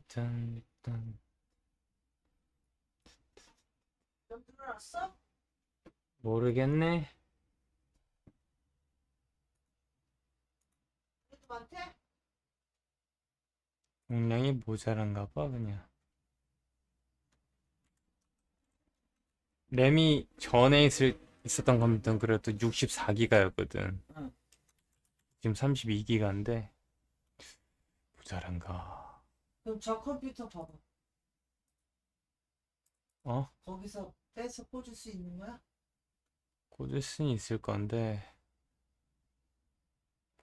짠. 좀 들어놨어? 모르겠네. 그래도 많대? 용량이 모자란가 봐 그냥. 램이 전에 있었던 컴퓨터는 그래도 64기가였거든. 응. 지금 32기가인데 모자란가. 그럼 저 컴퓨터 봐봐. 어? 거기서 떼서 꽂을 수 있는 거야? 꽂을 수는 있을 건데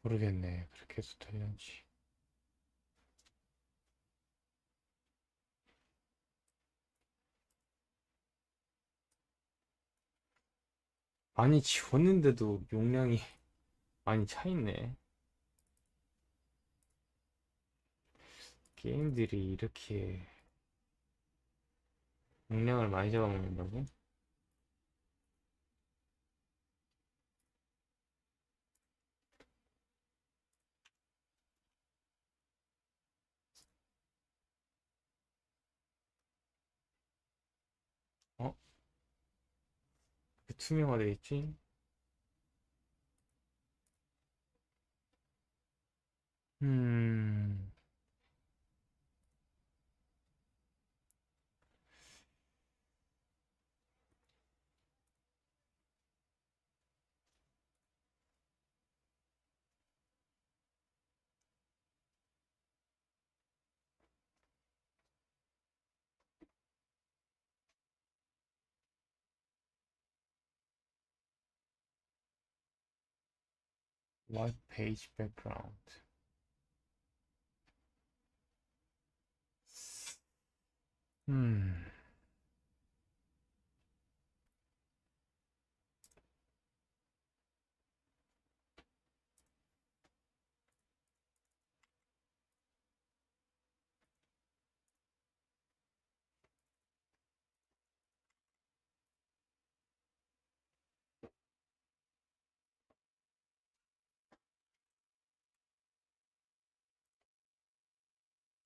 모르겠네. 그렇게 해서 되는지. 많이 지웠는데도 용량이 많이 차 있네. 게임들이 이렇게 용량을 많이 잡아먹는다고? 어? 왜 투명화돼 있지? 음, white page background. 음,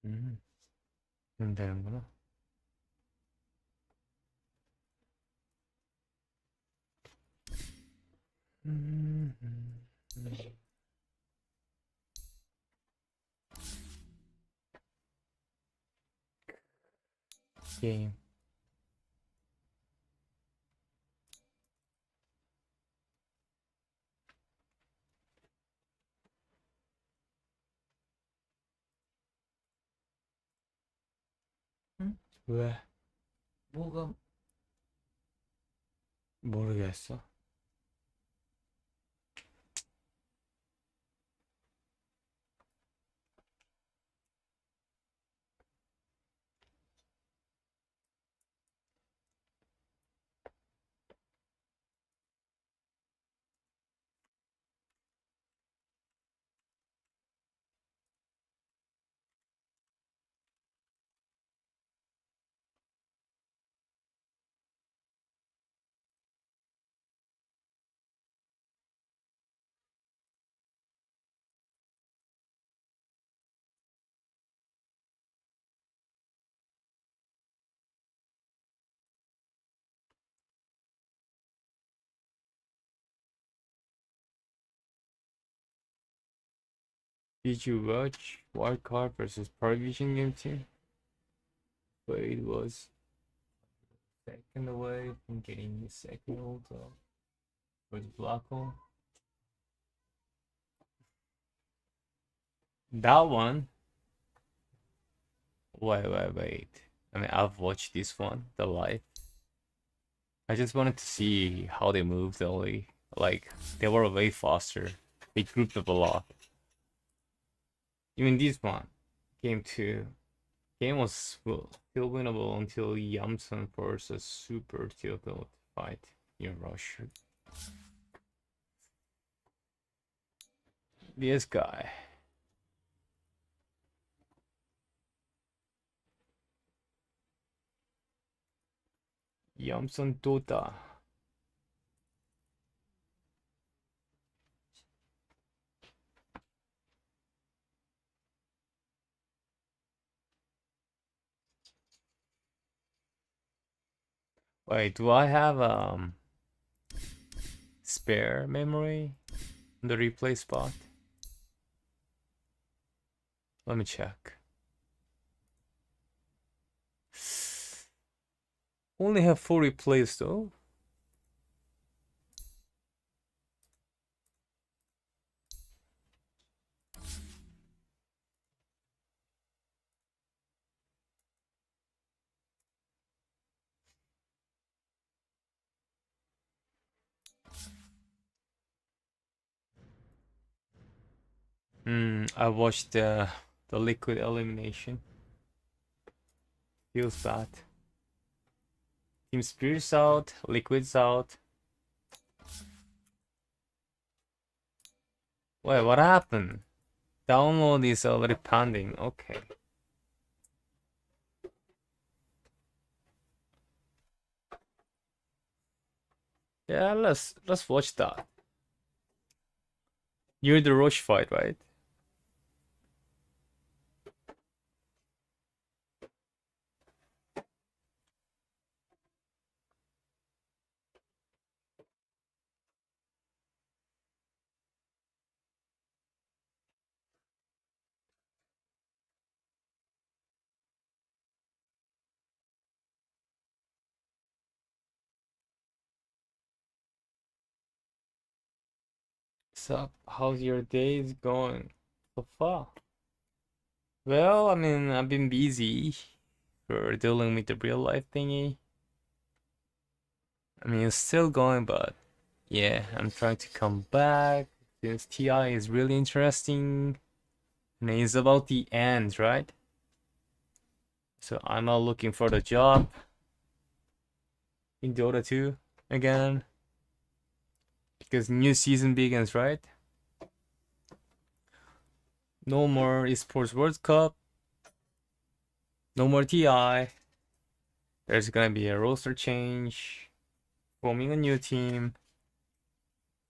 음, 그럼 되는구나. 음, 음, 음. 게임. 응? 왜? 뭐가? 모르겠어. Did you watch Wildcard versus Provision Game Team? Wade was second away from getting his second ult for the black hole. That one. Wait. I mean, I've watched this one, the live. I just wanted to see how they moved only. Like, they were way faster. They grouped up a lot. Even this one, game two, game was still winnable until Yamson forced a super difficult fight in Russia. This guy, Yamson Dota. Wait, do I have spare memory in the replay spot? Let me check. Only have 4 replays though. I watched the liquid elimination. Feels bad. Team Spirit's out, Liquid's out. Wait, what happened? Download is already pending. Okay. Yeah, let's watch that. You're the Roche fight, right? So, how's your days going so far? Well, I mean, I've been busy for dealing with the real life thingy. I mean, it's still going, but yeah, I'm trying to come back. This TI is really interesting. And it's about the end, right? So I'm not looking for the job in Dota2 again. Because new season begins, right? No more Esports World Cup. No more TI. There's gonna be a roster change. Forming a new team.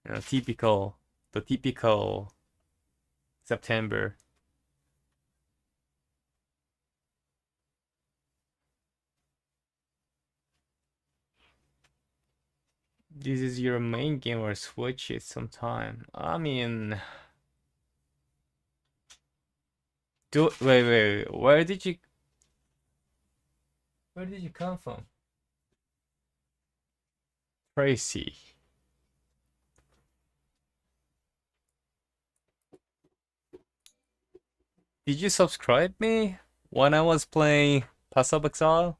You know, the typical September. This is your main game or switch it sometime. I mean, wait. Where did you come from? Tracy. Did you subscribe me when I was playing Pass of Exile?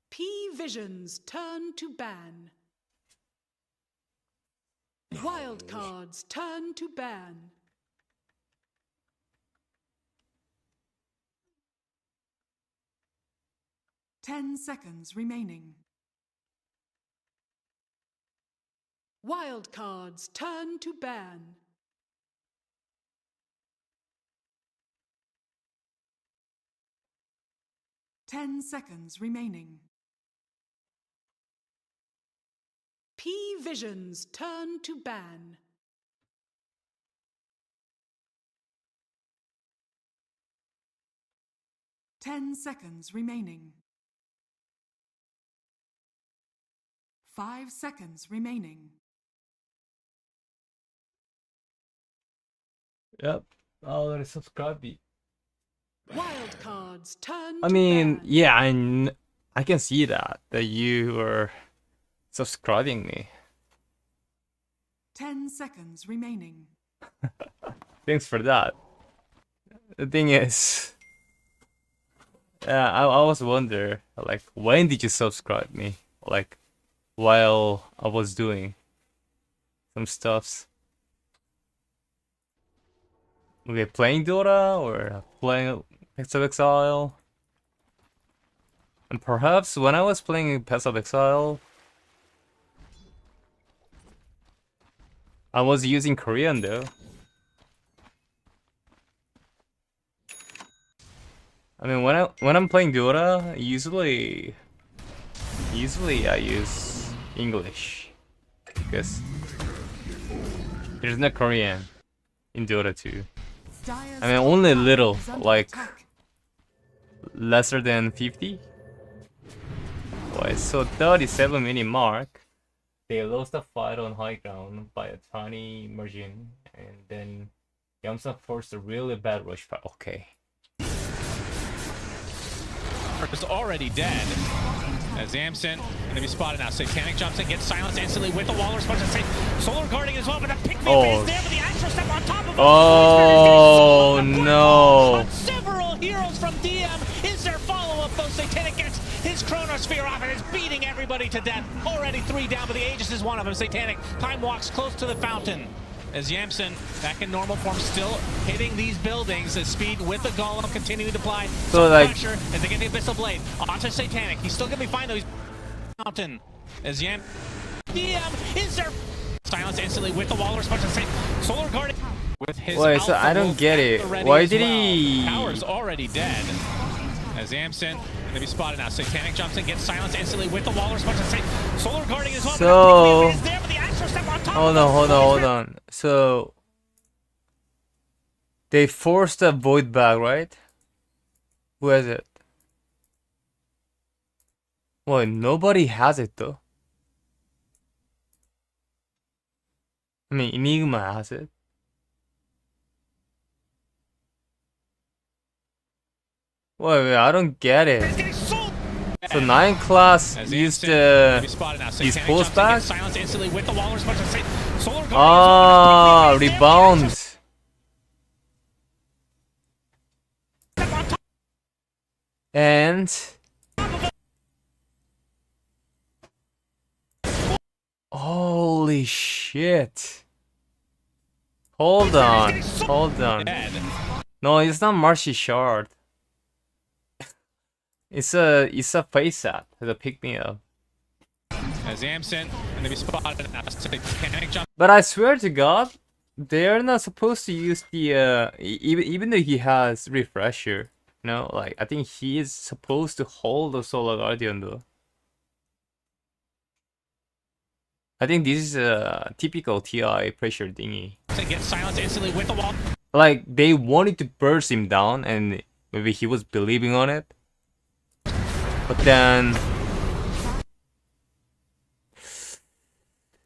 P Vision's turn to ban. Wildcards turn to ban. Seconds remaining. Wildcards turn to ban. Seconds remaining. P Vision's turn to ban. Seconds remaining. 5 seconds remaining. Yep, I already subscribed you. Wildcards turn I to mean, ban. yeah, I can see that you were subscribing me. 10 seconds remaining. Thanks for that. The thing is, I always wonder, like, when did you subscribe me? Like, while I was doing some stuffs. Okay, playing Dota or playing Path of Exile? And perhaps when I was playing Path of Exile, I was using Korean though. I mean, when I'm playing Dota, usually I use English because there's no Korean in Dota 2. I mean, only little, like lesser than 50. Boy, so 37-minute mark. They lost the fight on high ground by a tiny margin, and then Yamsa forced a really bad rush fight. Okay. Is already dead. As Amson gonna be spotted now. Satanic jumps in, gets silenced instantly with the wall response. Solar guarding as well, but a pick me is there with the Astro Step on top of him. Oh no! On several heroes from DM. Is there follow-up though? Satanic gets his Chronosphere off and is beating everybody to death. Already 3 down, but the Aegis is one of them. Satanic time walks close to the fountain. As Yamson, back in normal form, still hitting these buildings. The speed with the Golem continuing to apply some pressure as they get the Abyssal Blade onto Satanic. He's still gonna be fine though. He's mountain. As DM is there silence instantly with the wall response. Solar guard with his. Wait, so I don't get it. Why did he? Power's already dead. As Amson gonna be spotted now. Satanic jumps in, gets silenced instantly with the wall response. Solar guarding as well. So is there with the Astro Step on top. hold on. So they forced a void back, right? Who has it? Well, nobody has it though. I mean, Enigma has it. Wait, I don't get it. So 9 class used his pulse back? Ah, rebounds. And holy shit. Hold on. No, it's not Marcy Shard. It's a face up. It's a pick me up. As Amson gonna be spotted now. Satanic jump. But I swear to God, they're not supposed to use the even though he has refresher. You know, like I think he is supposed to hold the Solar Guardian though. I think this is a typical TI pressure thingy. Get silenced instantly with the wall. Like they wanted to burst him down, and maybe he was believing on it. But then,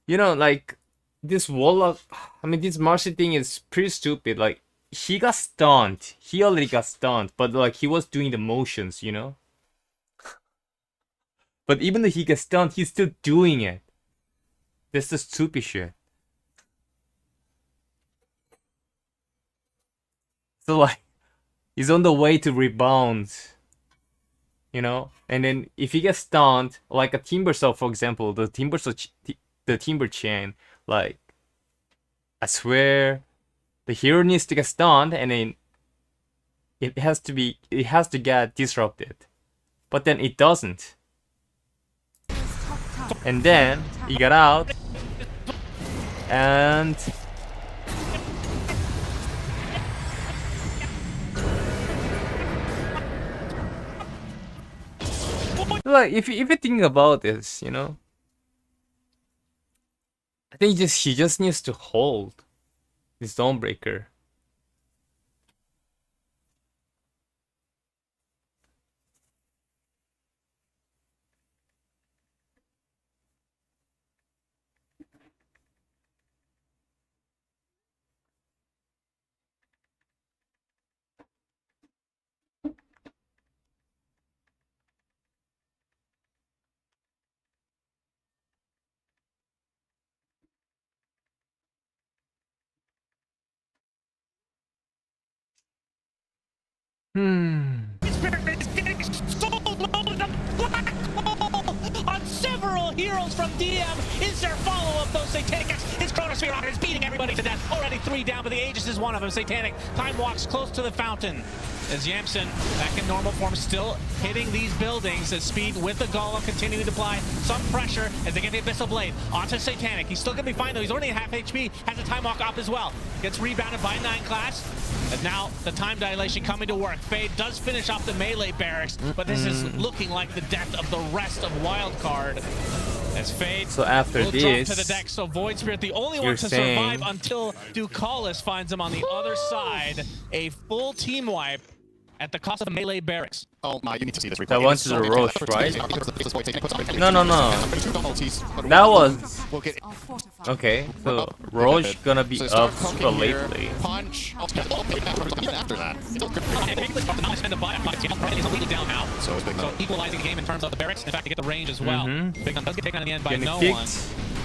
you know, like this Warlock, I mean, this Marcy thing is pretty stupid. Like he got stunned. He already got stunned, but like he was doing the motions, you know. But even though he gets stunned, he's still doing it. That's the stupid shit. So like, he's on the way to rebound, you know. And then if he gets stunned, like a Timber Saw, for example, the Timber Chain, like, I swear, the hero needs to get stunned, and then it has to get disrupted. But then it doesn't. And then he got out, and like if you think about this, you know, I think he just needs to hold this Dawnbreaker. On several heroes from DM. Is there follow-up though? Satanic gets his Chronosphere on and is beating everybody to death. Already 3 down, but the Aegis is one of them. Satanic time walks close to the fountain. As Yamson, back in normal form, still hitting these buildings. As speed with the Golem continuing to apply some pressure as they get the Abyssal Blade onto Satanic. He's still gonna be fine though. He's only at half HP. Has a time walk up as well. Gets rebounded by 9 class. And now the time dilation coming to work. Fade does finish off the melee barracks, but this is looking like the death of the rest of Wildcard. As Fade so after will this, drop to the deck, so Void Spirit, the only one to survive until Ducalis finds him on the other side. A full team wipe at the cost of the melee barracks. Oh my, you need to see this replay. That It went is to so the ridiculous. Roche, right? No, No. That was... We'll get Are fortified. Okay, so up, Roche gonna be so up start super poking here, lately. punch. Even after that. So it's big So no. equalizing the game in terms of the barracks. In fact, to get the range as well. Mhm. Big Gun does get taken on the end by Getting no kicked. one.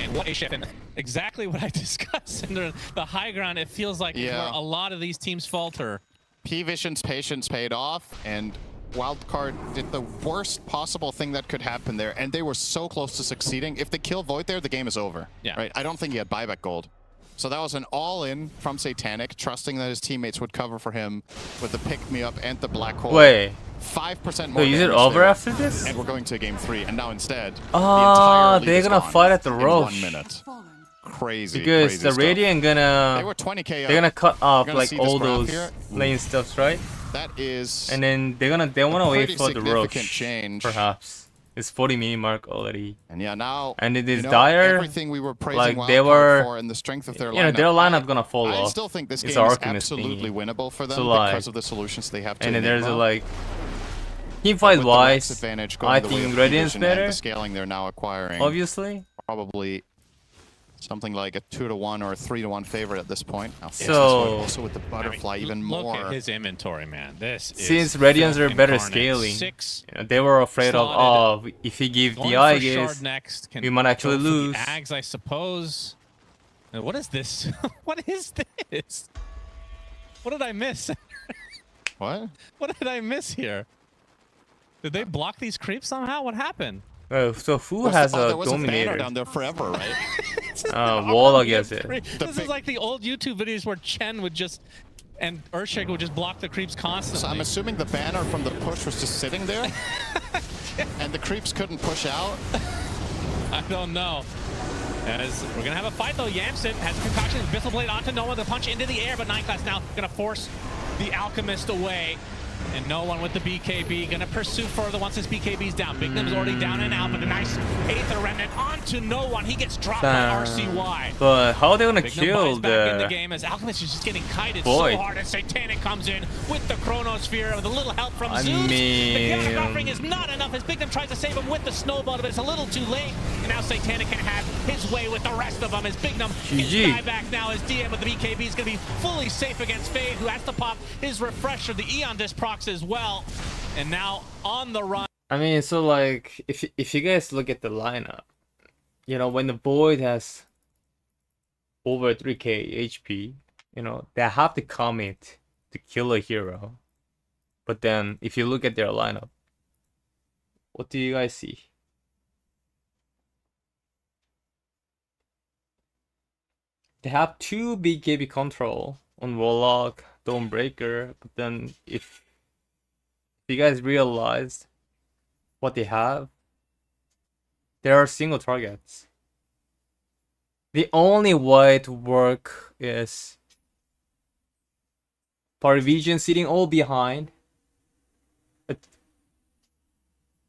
And what a shift. And exactly what I discussed in the high ground. It feels like Yeah. where a lot of these teams falter. P-Vision's patience paid off, and Wildcard did the worst possible thing that could happen there, and they were so close to succeeding. If they kill Void there, the game is over. Yeah. Right? I don't think he had buyback gold. So that was an all-in from Satanic, trusting that his teammates would cover for him with the pick-me-up and the black hole. Wait, 5% so more is it damage over there. after this? And we're going to game 3, and now instead, Ah, the entire lead they're is gonna gone fight at the in Roche. 1 minute. Fallen. Crazy, Because crazy the stuff. Radiant They gonna... were 20k up. They're gonna cut off gonna like see this all graph those here. lane stuffs, right? That is... And then they wanna wait pretty for the Roche, significant change. perhaps. It's 40 minute mark already. And yeah, now... And it is you know, dire. everything we were praising Like, Wildcard they were- for and the strength of their You know, lineup. their lineup gonna fall I off. still think this It's game is Alchemist absolutely thingy. winnable for them So, like- because of the solutions they have to And then there's a, Enigma. like... Teamfight With the max wise, advantage going I the way think of Radiant's P-Vision and better, the scaling they're now acquiring. obviously. Probably something like a 2-1 or a 3-1 favorite at this point. Now, So- Fierce is going also with the butterfly even Look more. at his inventory, man. This is Since Radiants are filth better incarnate. scaling, 6 you know, they were afraid of, slotted. oh, if he give going the I for guess, Shard next. Can we might actually go for the lose. Ags, I suppose. And what is this? What is this? What did I miss? What? What did I miss here? Did they block these creeps somehow? What happened? So who What's has the- oh, a there was a banner Dominator? down there forever, right? Wall against it. This is big- like the old YouTube videos where Chen would just and Earthshake would just block the creeps constantly. So I'm assuming the banner from the push was just sitting there, and the creeps couldn't push out. I don't know. As we're gonna have a fight though. Yamson has a concoction, Abyssal Blade onto Noah, the punch into the air, but 9 Class now gonna force the Alchemist away. And no one with the BKB gonna pursue further once his BKB's down. Big Nim's already down and out, but a nice Aether Remnant onto no one. He gets dropped by RCY. But how are they gonna Big Nim kill buys back in the the... game as Alchemist is just getting kited Boy. so hard, and Satanic comes in with the Chronosphere with a little help from I Zeus. The chaotic mean- offering is not enough as Big Nim tries to save him with the snowball, but it's a little too late. And now Satanic can have his way with the rest of them as Big Nim gets GG. guy back now as DM with the BKB is going to be fully safe against Fade, who has to pop his refresher, the Eon Disc procs as well. And now on the run. I mean, so like, if you guys look at the lineup, you know, when the Void has over 3k HP, you know, they have to commit to kill a hero. But then, if you look at their lineup, what do you guys see? They have 2 BKB control on Warlock, Dawnbreaker, but then if you guys realize what they have, there are single targets. The only way to work is Parvision sitting all behind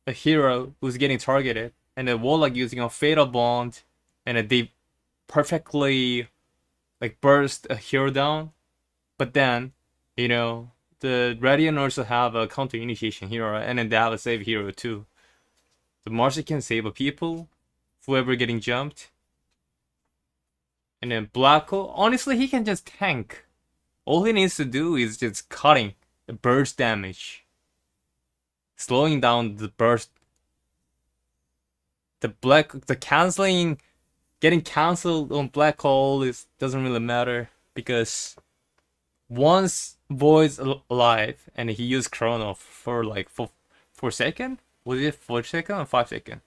a hero who's getting targeted, and a Warlock using a Fatal Bond, and they perfectly like burst a hero down. But then, you know, the Radiant also have a counter initiation hero, and then they have a save hero too. The Marcy can save a people, whoever getting jumped. And then Black Hole, honestly, he can just tank. All he needs to do is just cutting the burst damage, slowing down the burst. The canceling, getting cancelled on Black Hole doesn't really matter, because once Void's alive and he used Chrono for like 4 seconds, was it 4 seconds or 5 seconds?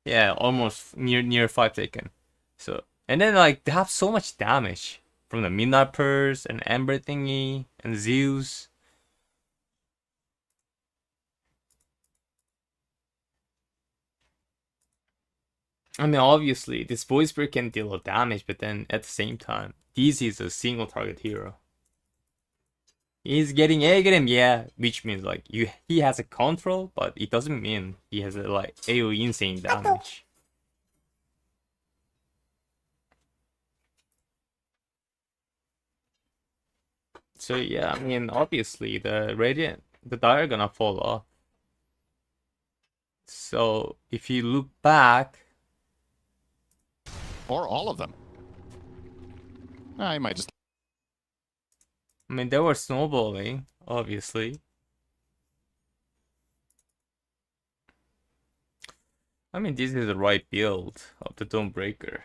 Yeah, almost near 5 seconds. So, and then like they have so much damage from the Midnight Purse and Ember thingy and Zeus. I mean, obviously, this Void Spirit can deal damage, but then at the same time, this is a single target hero. He's getting AGM, yeah, which means like he has a control, but it doesn't mean he has a like AoE insane damage. So yeah, I mean, obviously the Radiant the Dire gonna fall off. So if you look back, Or all of them. I might just... I mean, they were snowballing, obviously. I mean, this is the right build of the Dawnbreaker.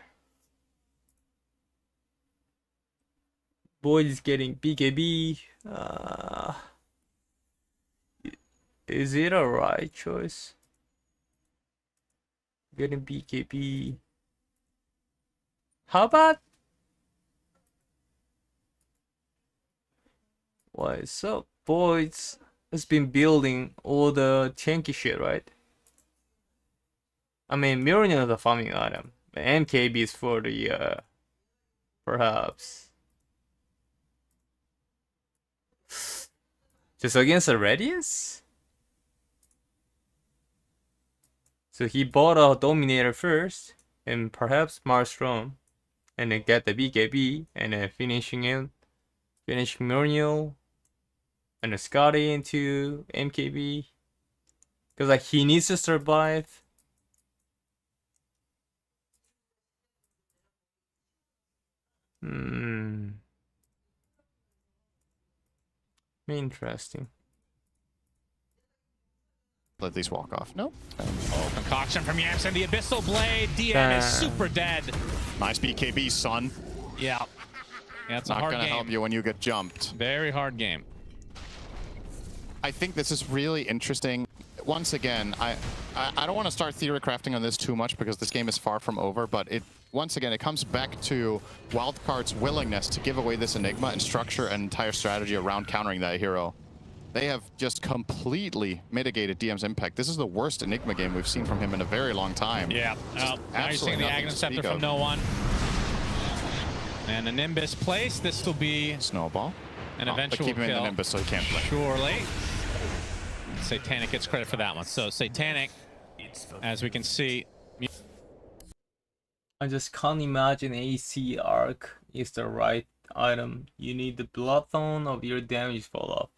Boyd is getting BKB. Is it a right choice? Getting BKB. How about? Why? So Boyd's has been building all the tanky shit, right? I mean, Miriam is a farming item. MKB is for the perhaps. Just against a Radius? So he bought a Dominator first, and perhaps Maelstrom, and then get the BKB, and then finishing Muriel, and a Scotty into MKB. Because like he needs to survive. Interesting. Let these walk off. Nope. Oh, concoction from Yamsen, the Abyssal Blade. DM is super dead. Nice BKB, son. Yeah. Yeah, it's a Not hard gonna game. help you when you get jumped. Very hard game. I think this is really interesting. Once again, I don't want to start theory crafting on this too much because this game is far from over, but once again, it comes back to Wildcard's willingness to give away this Enigma and structure an entire strategy around countering that hero. They have just completely mitigated DM's impact. This is the worst Enigma game we've seen from him in a very long time. Yeah. Now you're seeing the Aghanim Scepter from of. no one. And a Nimbus place. This will be Snowball. an But eventual keep him in kill. the Nimbus so he can't play. Surely. Satanic gets credit for that one. So Satanic, as we can see, I just can't imagine AC Arc is the right item. You need the Bloodthorn of your damage fall off.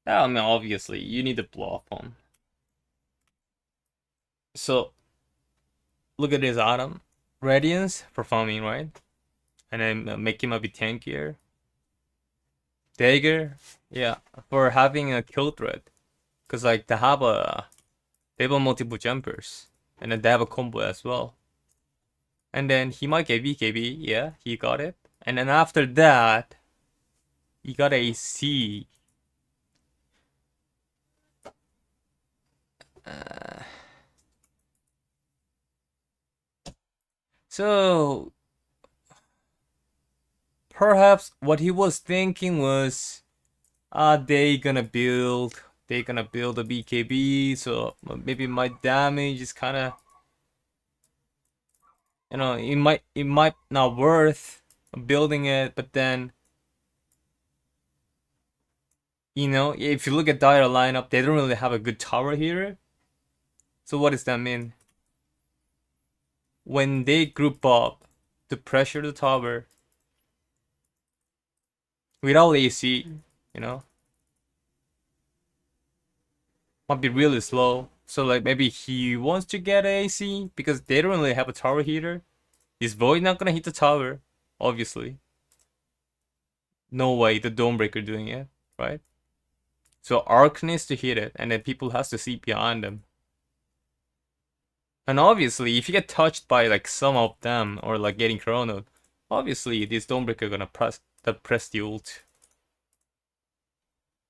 I mean, obviously, you need the Bloodthorn. So, look at this item. Radiance for farming, right? And then make him a bit tankier. Dagger, yeah, for having a kill threat. Because like they have multiple jumpers. And then they have a combo as well. And then he might get BKB, yeah, he got it. And then after that, he got AC. So perhaps what he was thinking was, they gonna build a BKB, so maybe my damage is kind of, you know, it might not worth building it, but then, you know, if you look at Dire lineup, they don't really have a good tower here. So what does that mean? When they group up to pressure the tower without AC, you know, might be really slow. So like maybe he wants to get AC because they don't really have a tower heater. Is Void not gonna hit the tower? Obviously. No way the Dawnbreaker doing it, right? So Arc needs to hit it, and then people has to see behind them. And obviously, if you get touched by like some of them or like getting chronoed, obviously this Dawnbreaker gonna press the ult.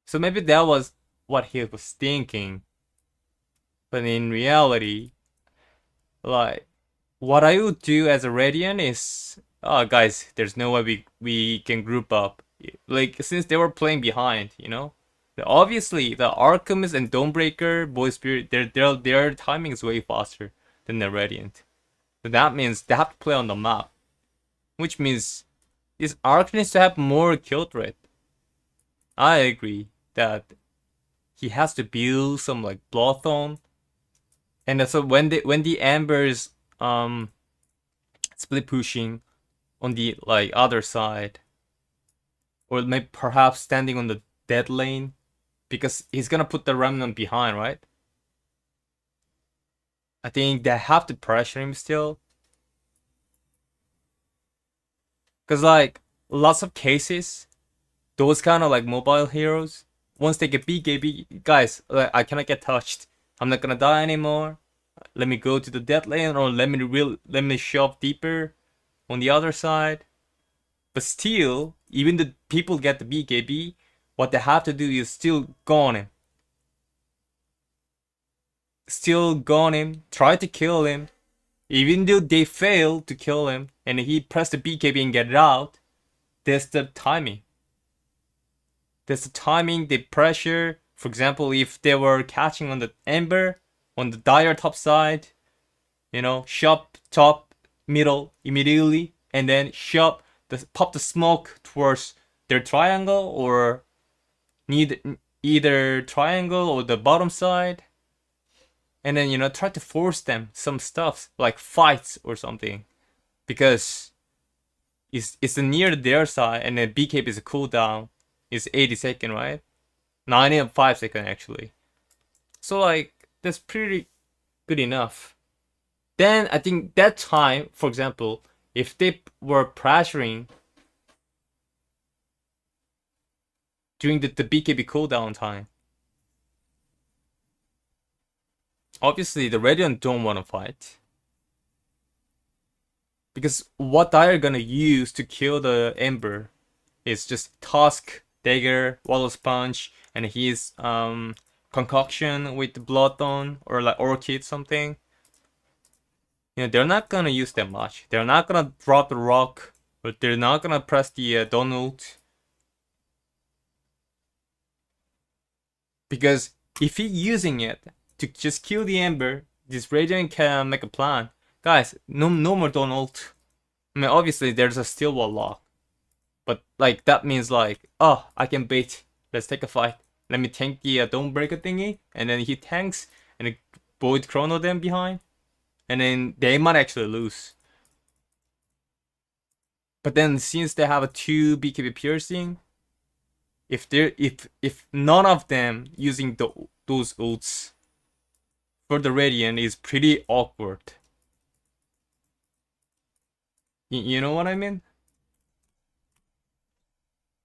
So maybe that was what he was thinking. But in reality, like, what I would do as a Radiant is, oh guys, there's no way we can group up. Like, since they were playing behind, you know? Obviously, the Archemist and Dawnbreaker, Void Spirit, their timing is way faster than the Radiant. So that means they have to play on the map. Which means this Arc needs to have more kill threat. I agree that he has to build some like Bloodthorn. And so when the Embers split pushing on the like other side, or maybe perhaps standing on the dead lane, because he's gonna put the remnant behind, right? I think they have to pressure him still. Because, like, lots of cases, those kind of like mobile heroes, once they get BKB, guys, like, I cannot get touched. I'm not gonna die anymore. Let me go to the dead lane, or let me shove deeper on the other side. But still, even the people get the BKB, what they have to do is still go on him. Still go on him, try to kill him. Even though they fail to kill him, and he pressed the BKB and get it out, that's the timing. That's the timing, the pressure. For example, if they were catching on the Ember, on the Dire top side, you know, shove top, middle immediately, and then pop the smoke towards their triangle, or need either triangle or the bottom side, and then, you know, try to force them some stuff like fights or something, because it's near their side, and then BKB is a cooldown. It's 80 seconds, right? 95 seconds actually. So like that's pretty good enough. Then I think that time, for example, if they were pressuring during the BKB cooldown time, obviously the Radiant don't want to fight. Because what they're gonna use to kill the Ember is just Tusk, Dagger, Wallow Sponge, and his concoction with the Bloodthorn or like Orchid something. You know, they're not gonna use that much. They're not gonna drop the rock, but they're not gonna press the Dawn ult. Because if he's using it to just kill the Ember, this Radiant can make a plan. Guys, no more Dawn ult. I mean, obviously there's a steel wall lock, but like that means like, oh, I can bait. Let's take a fight. Let me tank the Dawnbreaker thingy, and then he tanks and Void Chrono them behind, and then they might actually lose. But then since they have a 2 BKB piercing, if none of them using those ults for the Radiant is pretty awkward. You know what I mean?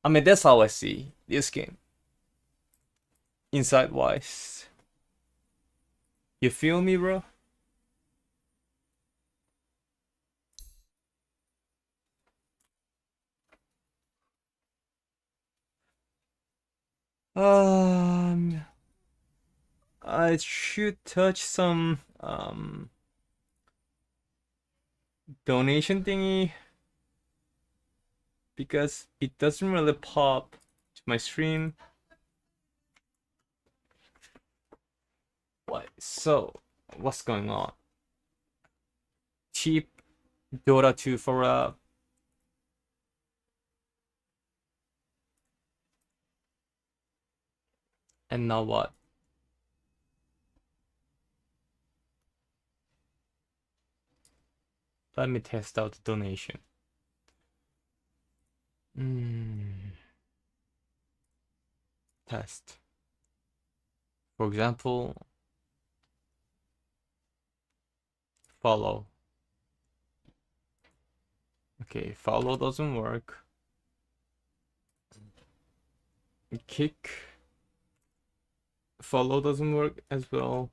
I mean, that's how I see this game. Inside wise. You feel me, bro? I should touch some donation thingy, because it doesn't really pop to my stream. What? So, what's going on? Cheap Dota2 Forev. And now what? Let me test out the donation. Test. For example, follow. Okay, follow doesn't work. Kick. Follow doesn't work as well.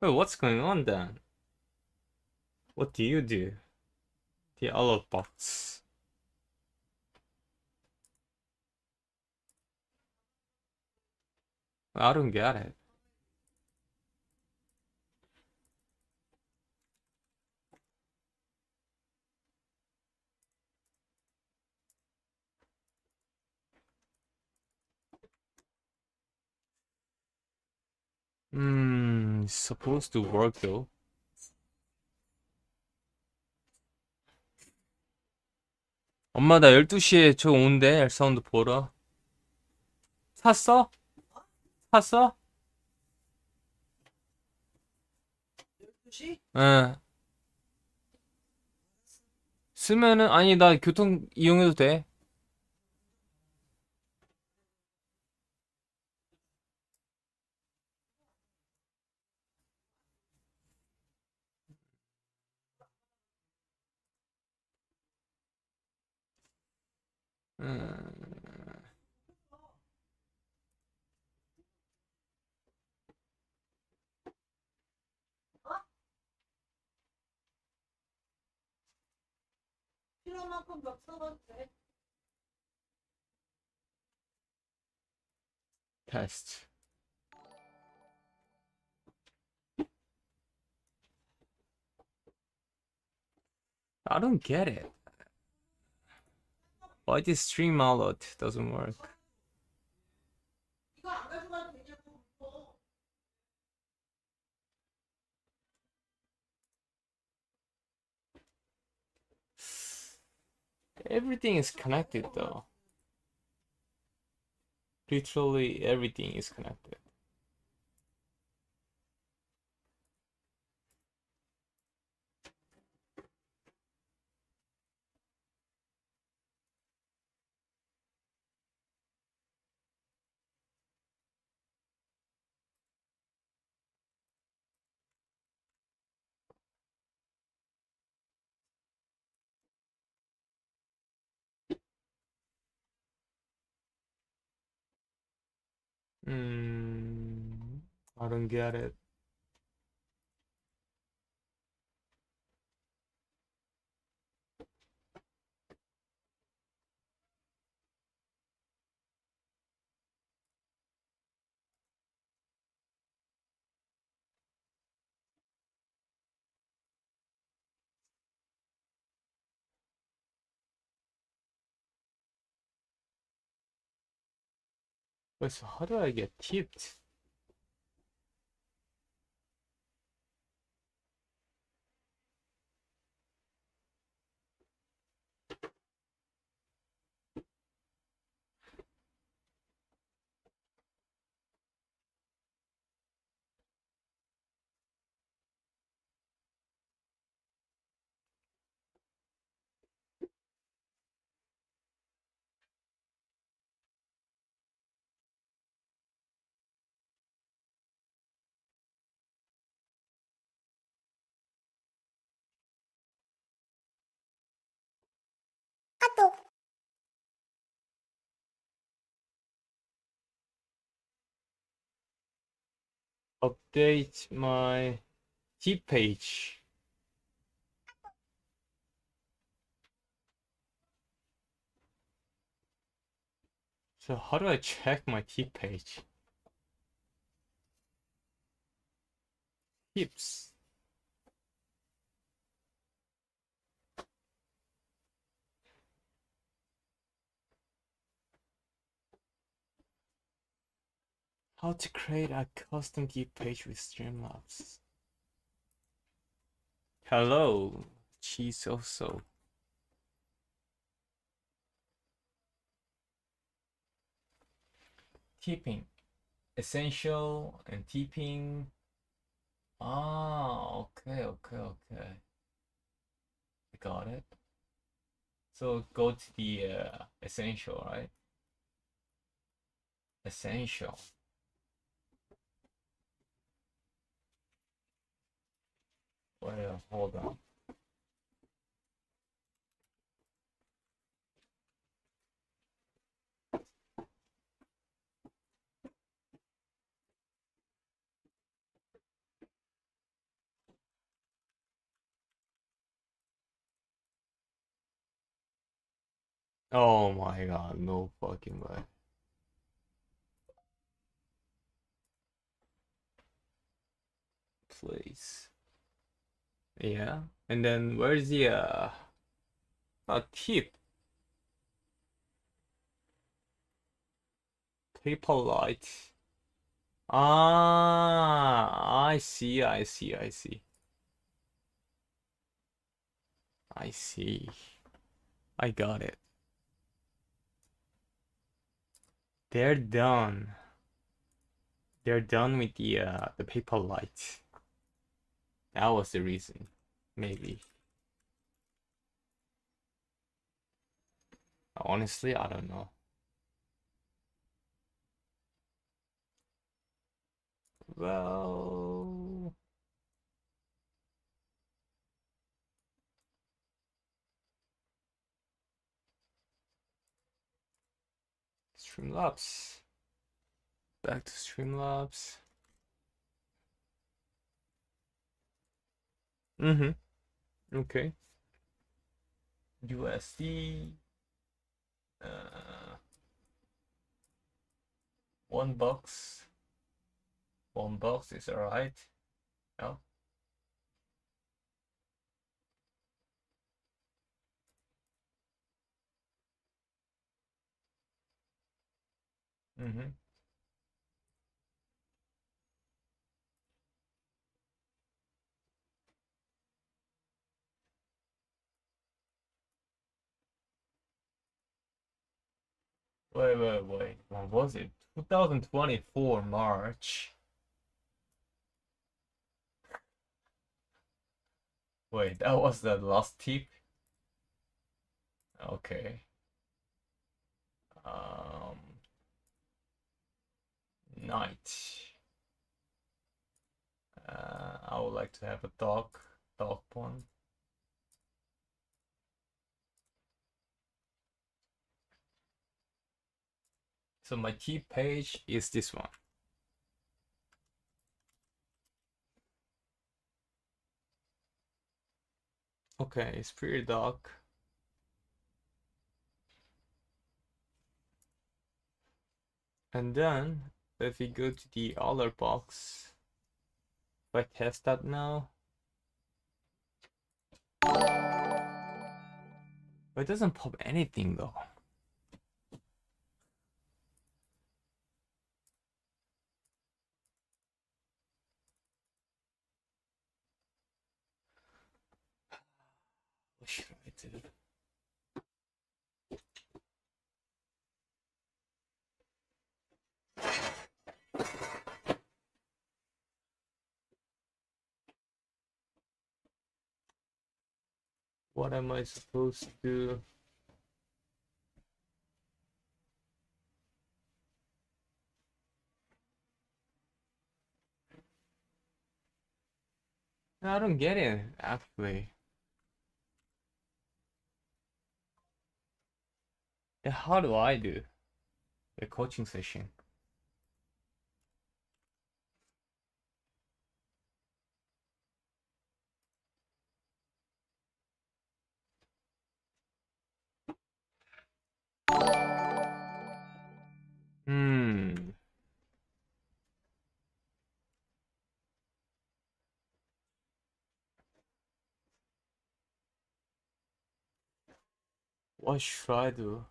Oh, what's going on then? What do you do? The other box. I don't get it. It's supposed to work though. 엄마, 나 12시에 저 온대, 엘사운드 보러. 샀어? 샀어? 12시? 응. 쓰면은, 아니, 나 교통 이용해도 돼. Uh, 필요한 만큼 막 써봐도 돼. test. I don't get it. Why this stream alert doesn't work? 이거 안 가져가도 되냐고 물어. Everything is connected though. Literally everything is connected. I don't get it. Wait, so how do I get tipped? Update my tip page. So how do I check my tip page? Tips. How to create a custom tip page with Streamlabs. Hello, cheese also. Tipping. Essential and tipping. Ah, okay. I got it. So go to the essential, right? Essential. Wait, hold on. Oh my god, no fucking way. Please. Yeah. And then where's the tip? Paper light. Ah, I see. I see. I got it. They're done. They're done with the paper light. That was the reason. Maybe. Honestly, I don't know. Well, Streamlabs. Back to Streamlabs. Okay. USD. $1. $1 is alright. Yeah. Wait. What was it? 2024 March. Wait, that was the last tip? Okay. Night. I would like to have a dog one. So my tip page is this one. Okay, it's pretty dark. And then if we go to the other box, if I test that now, it doesn't pop anything though. What should I do? What am I supposed to do? I don't get it, actually. Yeah, how do I do the coaching session? What should I do?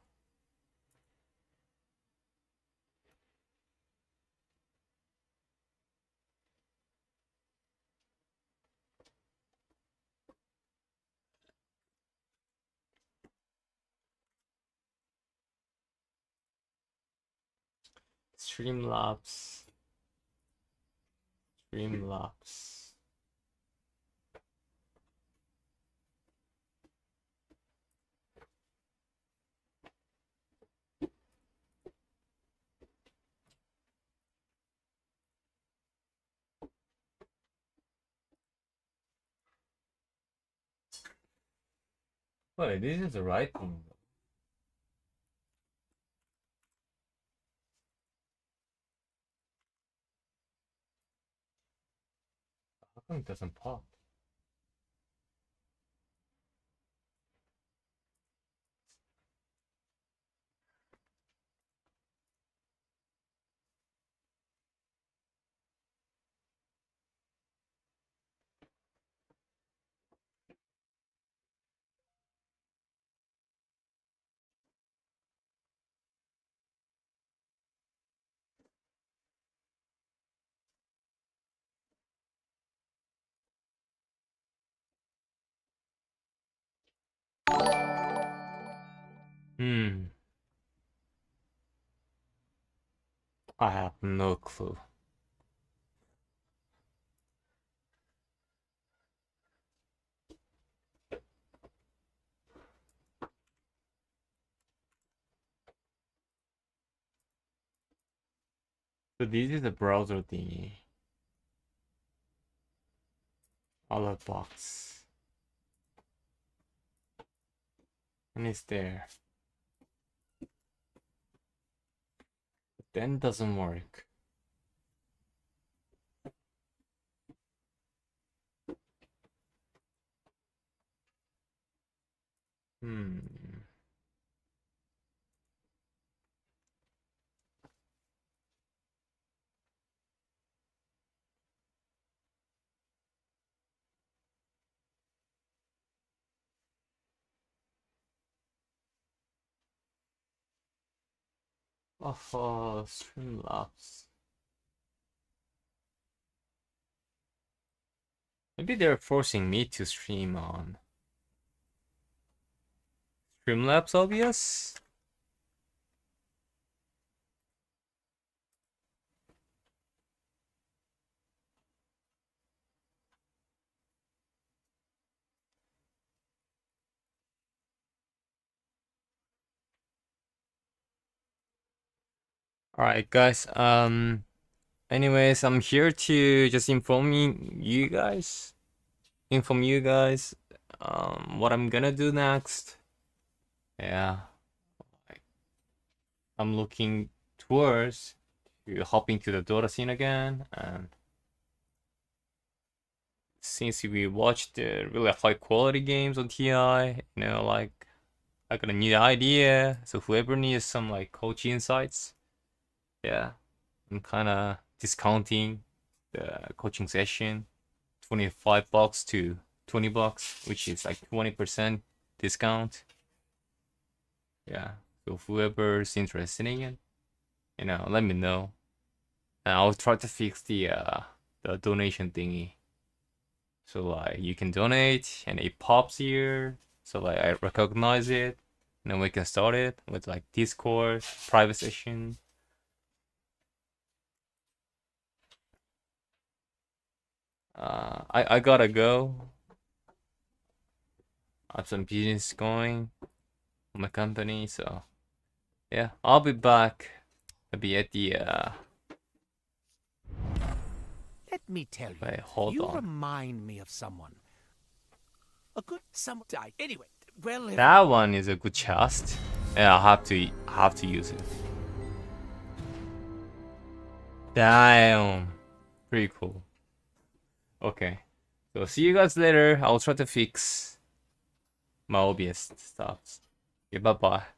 Streamlabs. Streamlabs. Wait, this is the right thing. How come it doesn't pop? I have no clue. So this is the browser thingy. Other box. And it's there. then doesn't work. Hmm. Oh, Streamlabs. Maybe they're forcing me to stream on Streamlabs, obvious. Alright, guys. Anyways, I'm here to just inform you guys, what I'm gonna do next. Yeah, I'm looking towards hopping to the Dota scene again, and since we watched the really high quality games on TI, like I got a new idea. So whoever needs some like coach insights, yeah, I'm kind of discounting the coaching session, $25 to $20, which is like 20% discount. Yeah, so whoever's interested in it, let me know, and I'll try to fix the donation thingy. So like you can donate and it pops here, so like I recognize it, and then we can start it with like Discord private session. I gotta go. I have some business going on my company, so yeah, I'll be back maybe at the Let me tell you, wait, hold you on. remind me of someone. A good someone died. Anyway, well, if That one is a good chest. Yeah, I have to use it. Damn, pretty cool. Okay, so see you guys later. I'll try to fix my OBS stuff. Okay, bye bye.